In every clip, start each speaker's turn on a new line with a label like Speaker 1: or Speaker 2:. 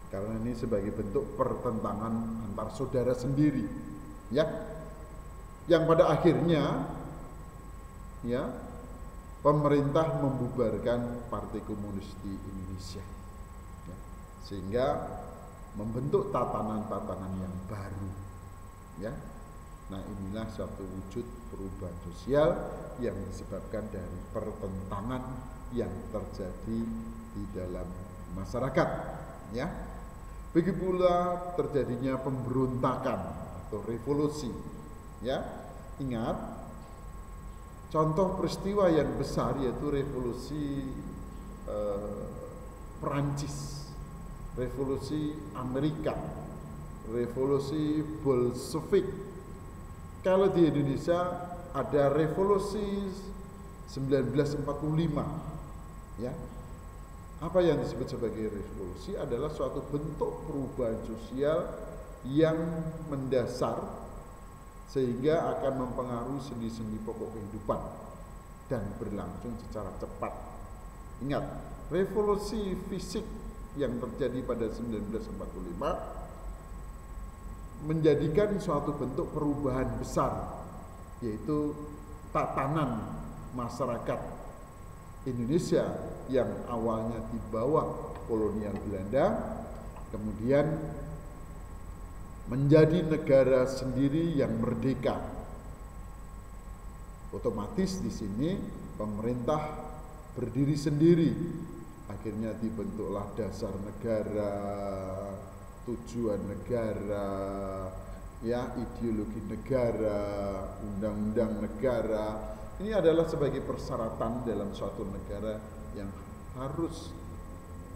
Speaker 1: karena ini sebagai bentuk pertentangan antar saudara sendiri, ya, yang pada akhirnya, ya, pemerintah membubarkan Partai Komunis di Indonesia, ya, sehingga membentuk tatanan-tatanan yang baru, ya. Nah, inilah suatu wujud perubahan sosial yang disebabkan dari pertentangan yang terjadi di dalam masyarakat, ya. Begitu pula terjadinya pemberontakan atau revolusi, ya. Ingat, contoh peristiwa yang besar yaitu revolusi Perancis, revolusi Amerika, revolusi Bolshevik. Kalau di Indonesia ada revolusi 1945, ya. Apa yang disebut sebagai revolusi adalah suatu bentuk perubahan sosial yang mendasar sehingga akan mempengaruhi sendi-sendi pokok kehidupan dan berlangsung secara cepat. Ingat, revolusi fisik yang terjadi pada 1945 menjadikan suatu bentuk perubahan besar, yaitu tatanan masyarakat Indonesia yang awalnya di bawah kolonial Belanda, kemudian menjadi negara sendiri yang merdeka. Otomatis di sini pemerintah berdiri sendiri, akhirnya dibentuklah dasar negara, tujuan negara, ya, ideologi negara, undang-undang negara. Ini adalah sebagai persyaratan dalam suatu negara yang harus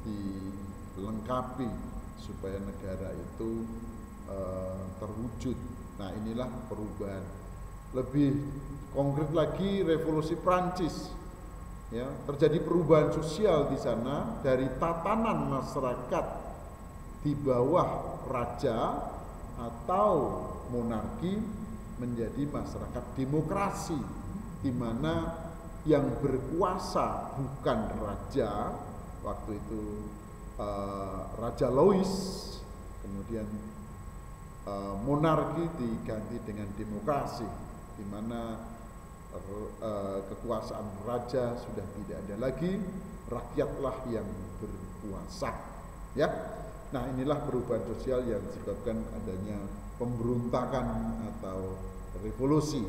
Speaker 1: dilengkapi supaya negara itu terwujud. Nah, inilah perubahan. Lebih konkret lagi revolusi Prancis, ya, terjadi perubahan sosial di sana dari tatanan masyarakat di bawah raja atau monarki menjadi masyarakat demokrasi, di mana yang berkuasa bukan raja, waktu itu Raja Louis, kemudian monarki diganti dengan demokrasi, di mana kekuasaan raja sudah tidak ada lagi, rakyatlah yang berkuasa, ya. Nah, inilah perubahan sosial yang disebabkan adanya pemberontakan atau revolusi,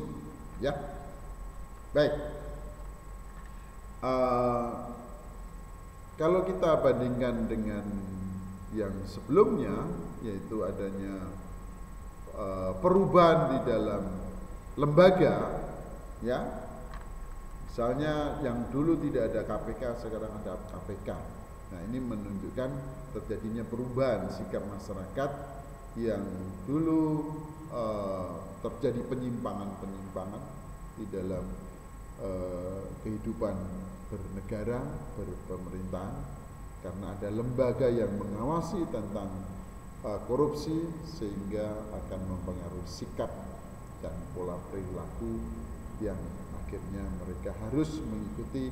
Speaker 1: ya. Baik, kalau kita bandingkan dengan yang sebelumnya, yaitu adanya perubahan di dalam lembaga, ya. Misalnya yang dulu tidak ada KPK, sekarang ada KPK. Nah, ini menunjukkan terjadinya perubahan sikap masyarakat yang dulu terjadi penyimpangan-penyimpangan di dalam kehidupan bernegara, berpemerintahan, karena ada lembaga yang mengawasi tentang korupsi, sehingga akan mempengaruhi sikap dan pola perilaku yang akhirnya mereka harus mengikuti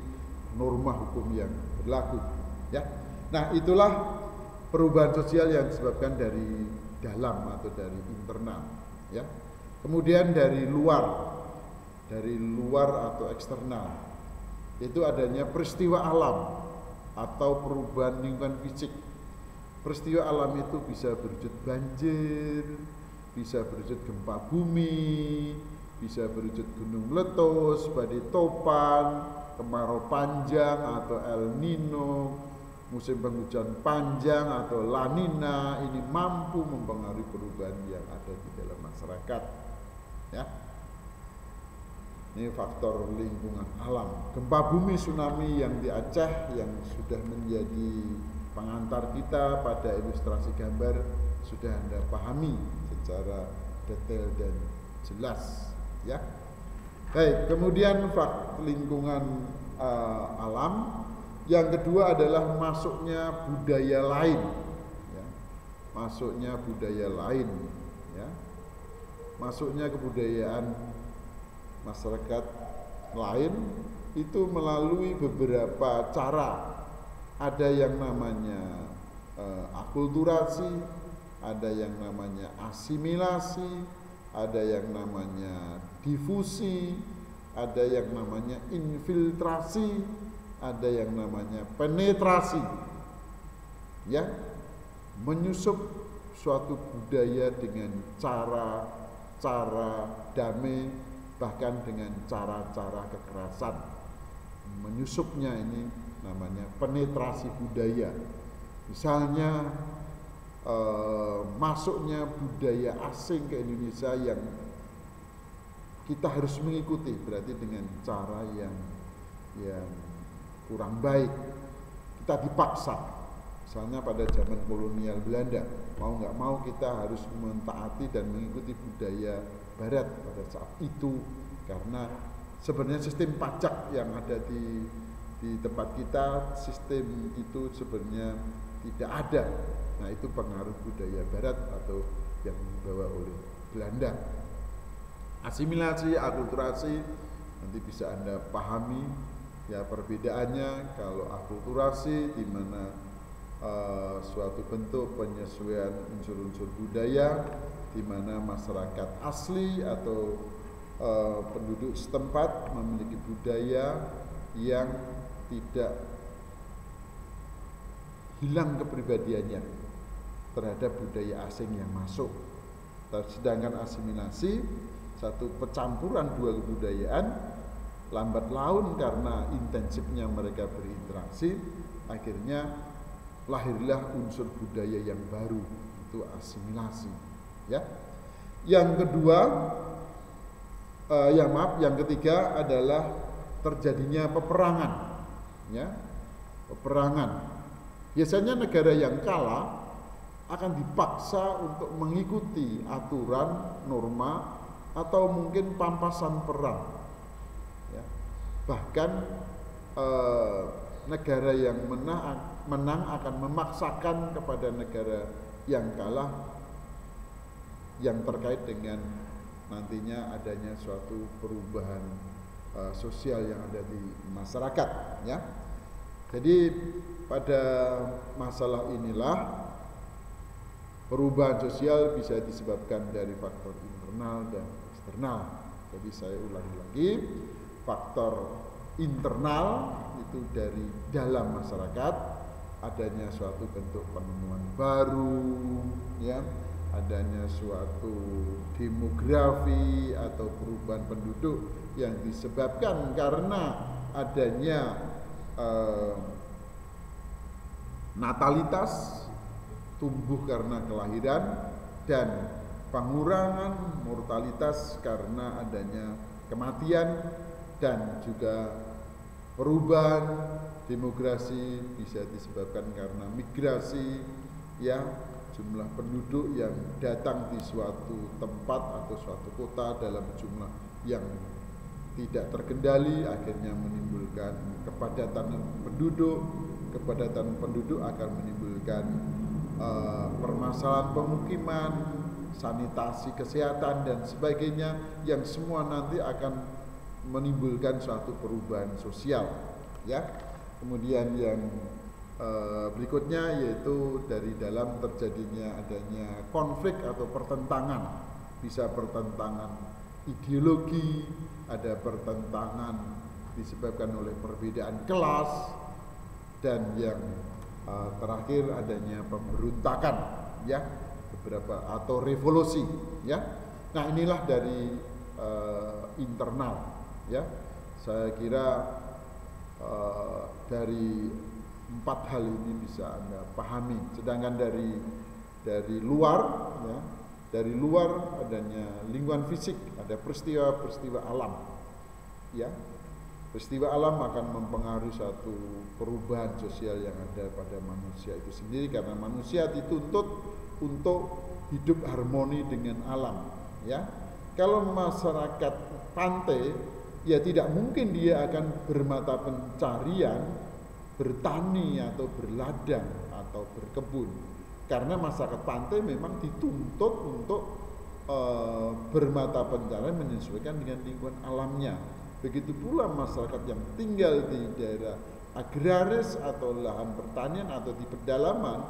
Speaker 1: norma hukum yang berlaku, ya. Nah, itulah perubahan sosial yang disebabkan dari dalam atau dari internal, ya. Kemudian dari luar atau eksternal, itu adanya peristiwa alam atau perubahan lingkungan fisik. Peristiwa alam itu bisa berwujud banjir, bisa berwujud gempa bumi, bisa berwujud gunung meletus, badai topan, kemarau panjang atau El Nino, musim penghujan panjang atau La Nina. Ini mampu mempengaruhi perubahan yang ada di dalam masyarakat, ya. Ini faktor lingkungan alam. Gempa bumi, tsunami yang di Aceh yang sudah menjadi pengantar kita pada ilustrasi gambar sudah Anda pahami secara detail dan jelas, ya. Baik, kemudian faktor lingkungan alam yang kedua adalah masuknya budaya lain, ya. Masuknya budaya lain, ya. Masuknya kebudayaan masyarakat lain itu melalui beberapa cara. Ada yang namanya akulturasi, ada yang namanya asimilasi, ada yang namanya difusi, ada yang namanya infiltrasi, ada yang namanya penetrasi. Ya, menyusup suatu budaya dengan cara damai, bahkan dengan cara-cara kekerasan. Menyusupnya ini namanya penetrasi budaya. Misalnya masuknya budaya asing ke Indonesia yang kita harus mengikuti, berarti dengan cara yang kurang baik. Kita dipaksa. Misalnya pada zaman kolonial Belanda, mau nggak mau kita harus mentaati dan mengikuti budaya Barat pada saat itu, karena sebenarnya sistem pajak yang ada di tempat kita, sistem itu sebenarnya tidak ada. Nah, itu pengaruh budaya Barat atau yang dibawa oleh Belanda. Asimilasi, akulturasi, nanti bisa Anda pahami ya perbedaannya. Kalau akulturasi di mana suatu bentuk penyesuaian unsur-unsur budaya, di mana masyarakat asli atau penduduk setempat memiliki budaya yang tidak hilang kepribadiannya terhadap budaya asing yang masuk. Sedangkan asimilasi, satu pencampuran dua kebudayaan, lambat laun karena intensifnya mereka berinteraksi, akhirnya lahirlah unsur budaya yang baru, itu asimilasi. Ya. Yang kedua, yang ketiga adalah terjadinya peperangan. Ya, peperangan. Biasanya negara yang kalah akan dipaksa untuk mengikuti aturan, norma, atau mungkin pampasan perang. Ya. Bahkan negara yang menang akan memaksakan kepada negara yang kalah yang terkait dengan nantinya adanya suatu perubahan sosial yang ada di masyarakat. Ya. Jadi pada masalah inilah perubahan sosial bisa disebabkan dari faktor internal dan eksternal. Jadi saya ulangi lagi, faktor internal itu dari dalam masyarakat, adanya suatu bentuk penemuan baru, ya, adanya suatu demografi atau perubahan penduduk yang disebabkan karena adanya natalitas, tumbuh karena kelahiran, dan pengurangan mortalitas karena adanya kematian, dan juga perubahan demografi bisa disebabkan karena migrasi, ya, jumlah penduduk yang datang di suatu tempat atau suatu kota dalam jumlah yang tidak terkendali akhirnya menimbulkan kepadatan penduduk. Kepadatan penduduk akan menimbulkan permasalahan pemukiman, sanitasi kesehatan dan sebagainya, yang semua nanti akan menimbulkan suatu perubahan sosial. Ya. Kemudian yang berikutnya yaitu dari dalam terjadinya adanya konflik atau pertentangan, bisa pertentangan ideologi, ada pertentangan disebabkan oleh perbedaan kelas, dan yang terakhir adanya pemberontakan, ya, beberapa atau revolusi, ya. Nah, inilah dari internal, ya. Saya kira dari 4 hal ini bisa Anda pahami. Sedangkan dari luar, ya, dari luar adanya lingkungan fisik, ada peristiwa-peristiwa alam, ya. Peristiwa alam akan mempengaruhi suatu perubahan sosial yang ada pada manusia itu sendiri, karena manusia dituntut untuk hidup harmoni dengan alam, ya. Kalau masyarakat pantai, ya tidak mungkin dia akan bermata pencarian bertani atau berladang atau berkebun, karena masyarakat pantai memang dituntut untuk bermata pencarian menyesuaikan dengan lingkungan alamnya. Begitu pula masyarakat yang tinggal di daerah agraris atau lahan pertanian atau di pedalaman,